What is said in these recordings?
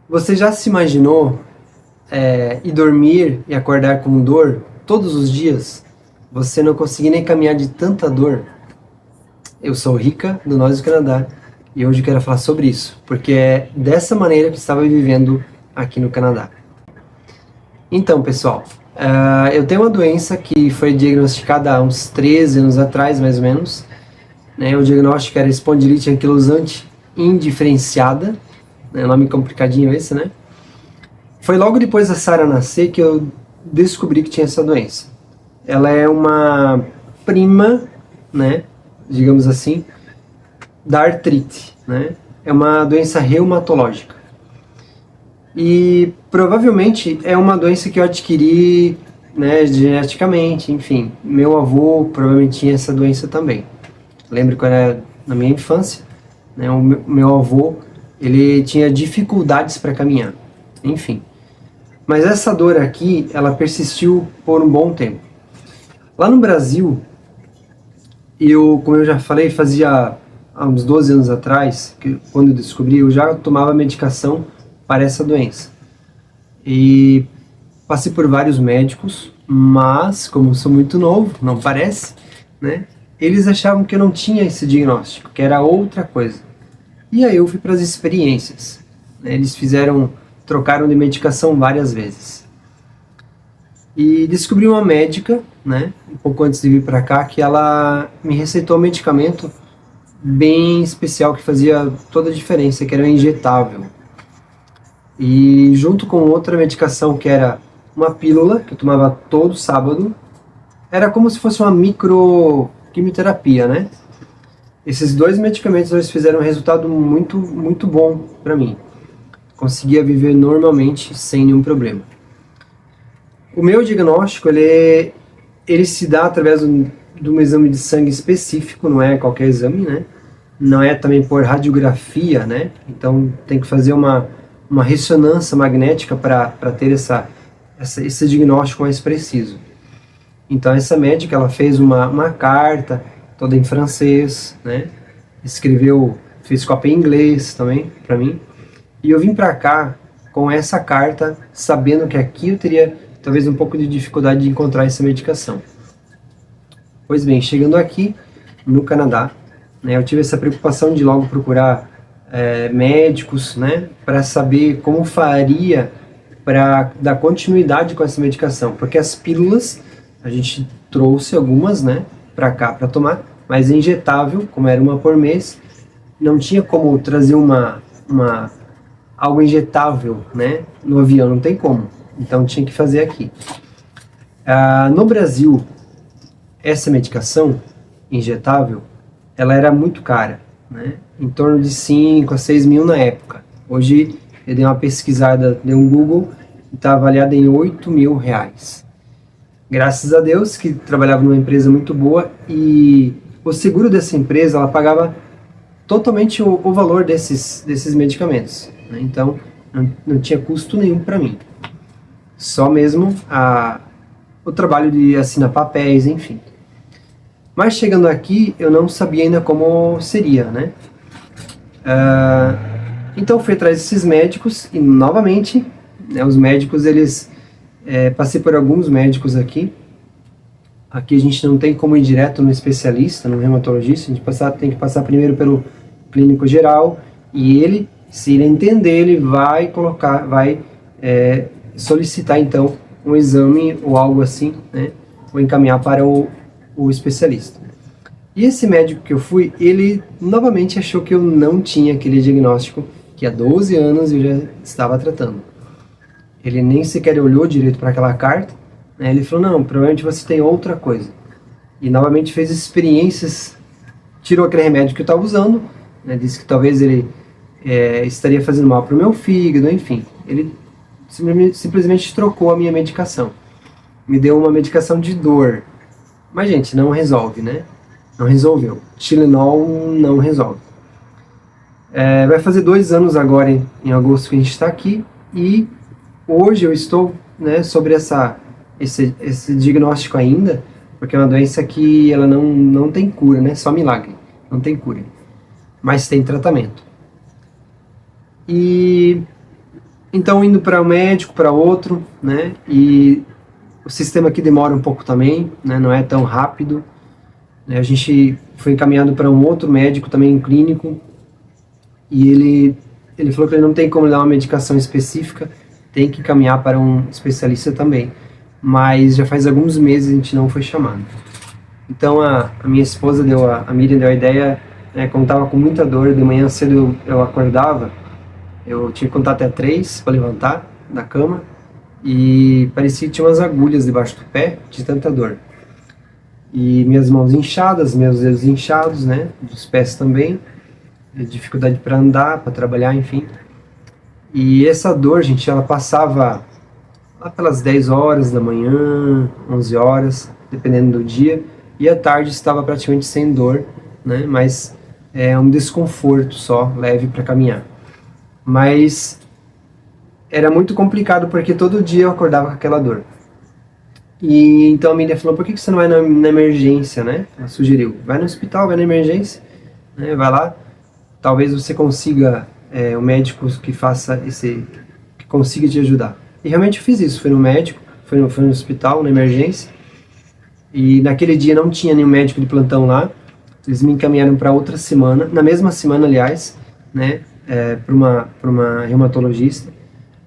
Você já se imaginou ir dormir e acordar com dor todos os dias? Você não conseguir nem caminhar de tanta dor? Eu sou o Rica, do Nós do Canadá, e hoje eu quero falar sobre isso, porque é dessa maneira que estava vivendo aqui no Canadá. Então, pessoal, eu tenho uma doença que foi diagnosticada há uns 13 anos atrás, mais ou menos. Né? O diagnóstico era espondilite anquilosante indiferenciada, né? Nome complicadinho esse, né? Foi logo depois da Sarah nascer que eu descobri que tinha essa doença. Ela é uma prima, né, digamos assim, da artrite, né? É uma doença reumatológica. E provavelmente é uma doença que eu adquiri, né, geneticamente, enfim. Meu avô provavelmente tinha essa doença também. Lembro que era na minha infância, né, o meu avô, ele tinha dificuldades para caminhar. Enfim. Mas essa dor aqui, ela persistiu por um bom tempo. Lá no Brasil, como eu já falei, fazia há uns 12 anos atrás, quando eu descobri, eu já tomava medicação para essa doença. E passei por vários médicos, mas, como eu sou muito novo, não parece, né? Eles achavam que eu não tinha esse diagnóstico, que era outra coisa. E aí eu fui para as experiências. Né? Eles trocaram de medicação várias vezes. E descobri uma médica, né, um pouco antes de vir para cá, que ela me receitou um medicamento bem especial que fazia toda a diferença, que era um injetável. E junto com outra medicação que era uma pílula, que eu tomava todo sábado, era como se fosse uma microquimioterapia, né? Esses dois medicamentos eles fizeram um resultado muito, muito bom para mim. Conseguia viver normalmente sem nenhum problema. O meu diagnóstico ele se dá através de um exame de sangue específico, não é qualquer exame, né? Não é também por radiografia, né? Então tem que fazer uma ressonância magnética para ter esse diagnóstico mais preciso. Então essa médica ela fez uma carta toda em francês, né? Fez cópia em inglês também para mim. E eu vim para cá com essa carta, sabendo que aqui eu teria talvez um pouco de dificuldade de encontrar essa medicação. Pois bem, chegando aqui no Canadá, né, eu tive essa preocupação de logo procurar médicos, né, para saber como faria para dar continuidade com essa medicação, porque as pílulas a gente trouxe algumas, né, para cá para tomar, mas injetável, como era uma por mês, não tinha como trazer algo injetável, né, no avião, não tem como. Então tinha que fazer aqui. No Brasil, essa medicação injetável, ela era muito cara, né? Em torno de 5 a 6 mil na época. Hoje eu dei uma pesquisada, dei um Google, e está avaliada em 8 mil reais. Graças a Deus que trabalhava numa empresa muito boa e o seguro dessa empresa, ela pagava totalmente o valor desses medicamentos. Né? Então não tinha custo nenhum para mim. Só mesmo o trabalho de assinar papéis, enfim. Mas chegando aqui, eu não sabia ainda como seria, né? Então fui atrás desses médicos e novamente, né, os médicos, passei por alguns médicos aqui. Aqui a gente não tem como ir direto no especialista, no reumatologista, a gente tem que passar primeiro pelo clínico geral e ele, se ele entender, ele vai solicitar então um exame ou algo assim, né, ou encaminhar para o especialista. E esse médico que eu fui, ele novamente achou que eu não tinha aquele diagnóstico que há 12 anos eu já estava tratando. Ele nem sequer olhou direito para aquela carta, né, ele falou, não, provavelmente você tem outra coisa. E novamente fez experiências, tirou aquele remédio que eu estava usando, né, disse que talvez ele estaria fazendo mal para o meu fígado, enfim. Ele simplesmente trocou a minha medicação. Me deu uma medicação de dor. Mas, gente, não resolve, né? Não resolveu. Tilenol não resolve. Vai fazer 2 anos agora, em agosto, que a gente está aqui. E hoje eu estou, né, sobre esse diagnóstico ainda, porque é uma doença que ela não tem cura, né? Só milagre. Não tem cura. Mas tem tratamento. E Então, indo para um médico, para outro, né? E o sistema aqui demora um pouco também, né? Não é tão rápido. A gente foi encaminhado para um outro médico também clínico e ele falou que ele não tem como dar uma medicação específica, tem que encaminhar para um especialista também. Mas já faz alguns meses a gente não foi chamado. Então a minha esposa a Miriam deu a ideia, né, como estava com muita dor, de manhã cedo eu acordava, eu tinha que contar até 3 para levantar da cama e parecia que tinha umas agulhas debaixo do pé de tanta dor. E minhas mãos inchadas, meus dedos inchados, né, dos pés também, dificuldade para andar, para trabalhar, enfim. E essa dor, gente, ela passava lá pelas 10 horas da manhã, 11 horas, dependendo do dia, e à tarde estava praticamente sem dor, né, mas é um desconforto só, leve para caminhar. Mas era muito complicado porque todo dia eu acordava com aquela dor. E então a Miriam falou, por que você não vai na emergência, né? Ela sugeriu, vai no hospital, vai na emergência, né? Vai lá, talvez você consiga um médico que consiga te ajudar. E realmente eu fiz isso, fui no médico, fui no hospital, na emergência, e naquele dia não tinha nenhum médico de plantão lá, eles me encaminharam para outra semana, na mesma semana, aliás, né? Para uma reumatologista,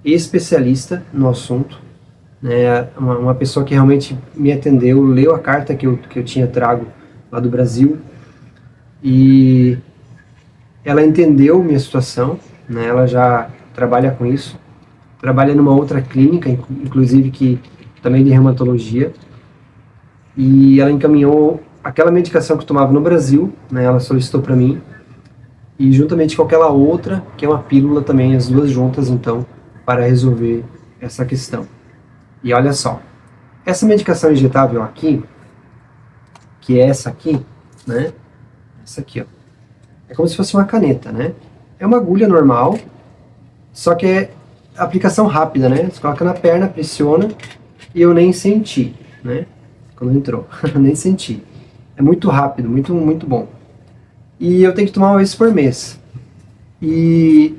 especialista no assunto, né, uma pessoa que realmente me atendeu, leu a carta que eu tinha trago lá do Brasil e ela entendeu minha situação, né, ela já trabalha com isso, trabalha numa outra clínica, inclusive que também de reumatologia, e ela encaminhou aquela medicação que eu tomava no Brasil, né, ela solicitou para mim, e juntamente com aquela outra, que é uma pílula também, as duas juntas então, para resolver essa questão. E olha só, essa medicação injetável aqui, que é essa aqui, né? Essa aqui, ó. É como se fosse uma caneta, né? É uma agulha normal, só que é aplicação rápida, né? Você coloca na perna, pressiona, e eu nem senti, né? Quando entrou, nem senti. É muito rápido, muito, muito bom. E eu tenho que tomar uma vez por mês. E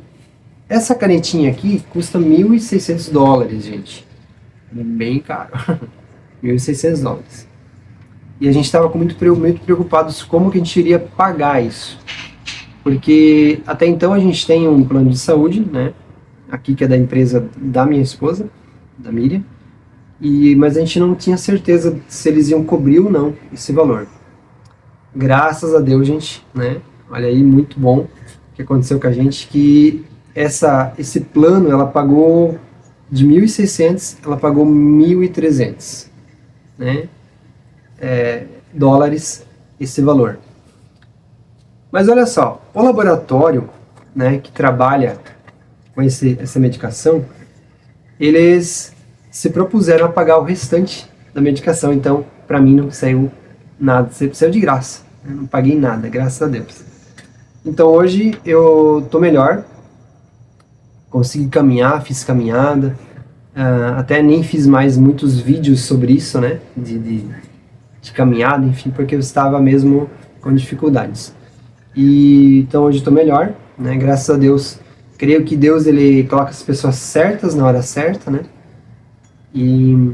essa canetinha aqui custa $1.600, gente. Bem caro. $1.600. E a gente estava muito preocupados como que a gente iria pagar isso. Porque até então a gente tem um plano de saúde, né? Aqui que é da empresa da minha esposa, da Miriam. Mas a gente não tinha certeza se eles iam cobrir ou não esse valor. Graças a Deus, gente, né? Olha aí, muito bom que aconteceu com a gente, que esse plano, ela pagou de 1.600, ela pagou 1.300, né? Dólares esse valor. Mas olha só, o laboratório, né, que trabalha com essa medicação, eles se propuseram a pagar o restante da medicação, então para mim não saiu nada, saiu de graça, né? Não paguei nada, graças a Deus. Então hoje eu tô melhor, consegui caminhar, fiz caminhada, até nem fiz mais muitos vídeos sobre isso, né, de caminhada, enfim, porque eu estava mesmo com dificuldades. E então hoje estou melhor, né, graças a Deus. Creio que Deus, ele coloca as pessoas certas na hora certa, né, e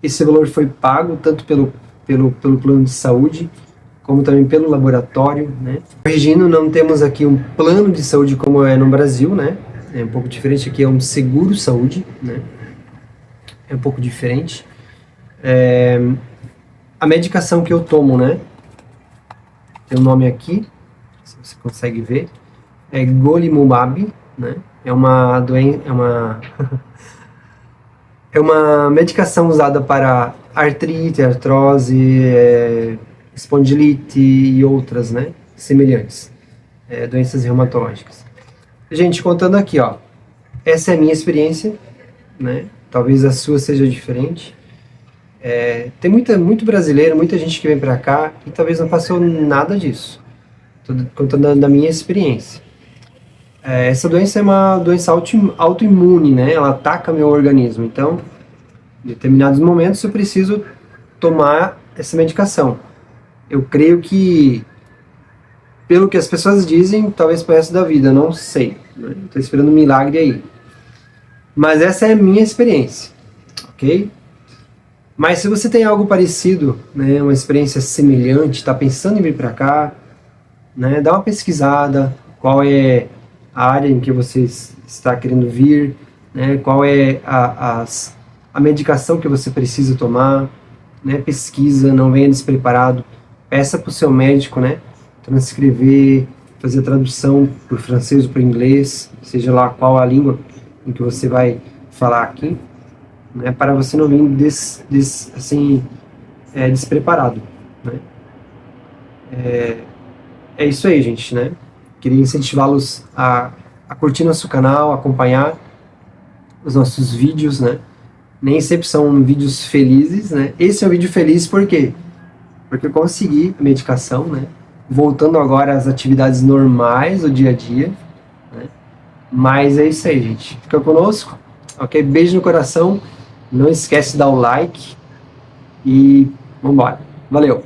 esse valor foi pago tanto pelo plano de saúde, como também pelo laboratório, né. Corrigindo, não temos aqui um plano de saúde como é no Brasil, né, é um pouco diferente, aqui é um seguro saúde, né, é um pouco diferente. A medicação que eu tomo, né, tem um nome aqui, se você consegue ver, é Golimumab, né, é uma é uma medicação usada para artrite, artrose, espondilite e outras, né, semelhantes, doenças reumatológicas. Gente, contando aqui, ó, essa é a minha experiência, né, talvez a sua seja diferente. Tem muito brasileiro, muita gente que vem pra cá e talvez não passou nada disso. Tô contando da minha experiência. Essa doença é uma doença autoimune, né? Ela ataca meu organismo. Então, em determinados momentos eu preciso tomar essa medicação. Eu creio que, pelo que as pessoas dizem, talvez pro resto da vida, não sei. Estou esperando um milagre aí. Mas essa é a minha experiência, ok? Mas se você tem algo parecido, né, uma experiência semelhante, está pensando em vir para cá, né, dá uma pesquisada, qual é a área em que você está querendo vir, né, qual é a medicação que você precisa tomar, né, pesquisa, não venha despreparado, peça para o seu médico, né, transcrever, fazer a tradução para o francês ou para o inglês, seja lá qual a língua em que você vai falar aqui, né, para você não vir despreparado, né. É isso aí, gente, né? Queria incentivá-los a curtir nosso canal, acompanhar os nossos vídeos, né? Nem sempre são vídeos felizes, né? Esse é um vídeo feliz por quê? Porque eu consegui a medicação, né? Voltando agora às atividades normais do dia a dia, né? Mas é isso aí, gente. Fica conosco, ok? Beijo no coração. Não esquece de dar o like e vambora. Valeu!